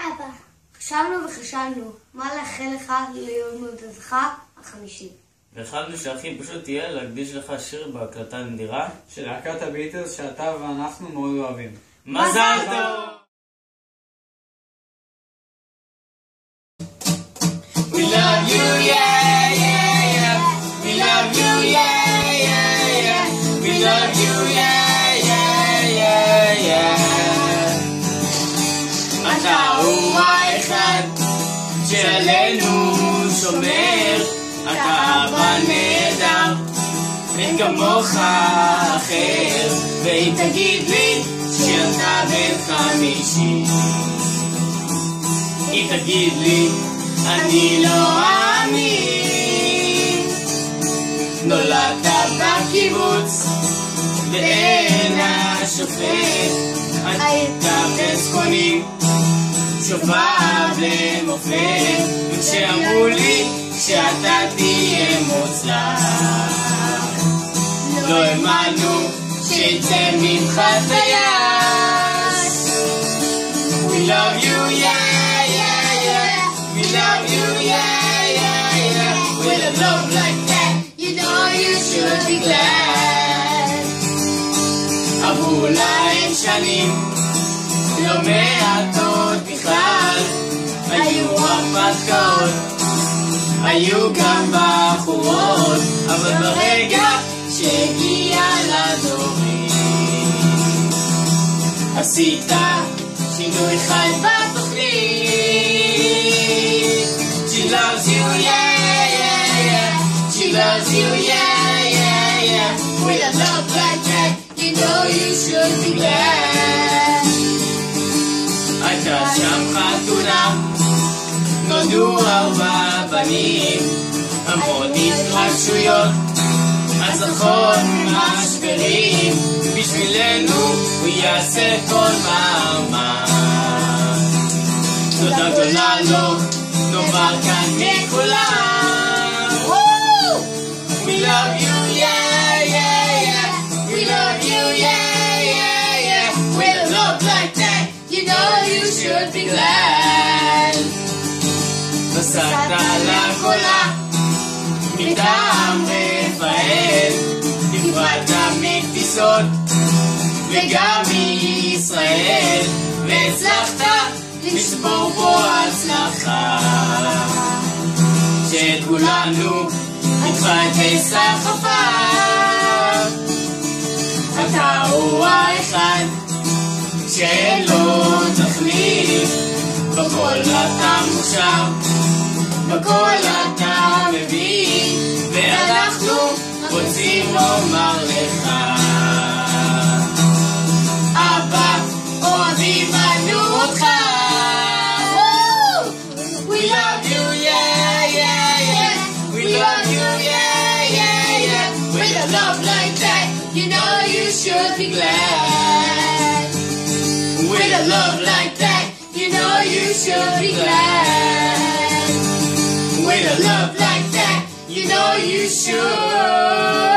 אבא, חשבנו וחשבנו, מה לאחל לך ליום הולדתך ה50. והחלטנו שהכי פשוט תהיה להקדיש לך שיר בהקלטה נדירה של להקת הביטלס שאתה ואנחנו מאוד אוהבים. מזל טוב! We love you, yeah, yeah, yeah. We love you, yeah, yeah, yeah. We love you, yeah, yeah, yeah, yeah. אתה הוא האחד שעלינו שומר, אתה אבא נהדר, אין כמוך אחר. ואם תגיד לי שאתה בן 50, אם תגיד לי אני לא מאמין, נולדת בקיבוץ ואין השופט, היית חסכוני שובב למופת, וכשאמרו לי שאתה תהיה מוצלח לא האמנו שיצא ממך טייס. We love you, yeah, yeah, yeah. We love you, yeah, yeah, yeah. With a love like that, you know you should be glad. עברו להם שנים לא מעטות בכלל, היו הרפתקאות, היו גם בחורות, אבל ברגע שהגיע לדורים עשית שינוי חד בתוכנית. She loves you, yeah, yeah, yeah. She loves you, yeah, yeah, yeah. With a love like that, you know you should be glad. הייתה שם חתונה, נולדו 4 בנים, המון התרגשויות, הצלחות משברים, בשבילנו הוא יעשה כל מאמץ. תודה גדולה לו נאמר כאן מכולם. We love you, yeah, yeah, yeah. We love you, yeah, yeah, yeah. With a love like that, you know you should be glad. נסעת לגולה מטעם רפאל, נפרדת מטיסות וגם מישראל, והצלחת לשבור פה הצלחה שאת כולנו איתך תסחפה. אתה הוא האחד שאין לו תחליף, בכל אתה מושב, בכל אתה מבין, ואנחנו רוצים לומר לך אבא, אוהבים אנו אותך. We love you, yeah, yeah, yeah. We love you, yeah, yeah, yeah. With a love like that, you know you should be glad. With a love like that, you know you should be glad. With a love like that, you know you should.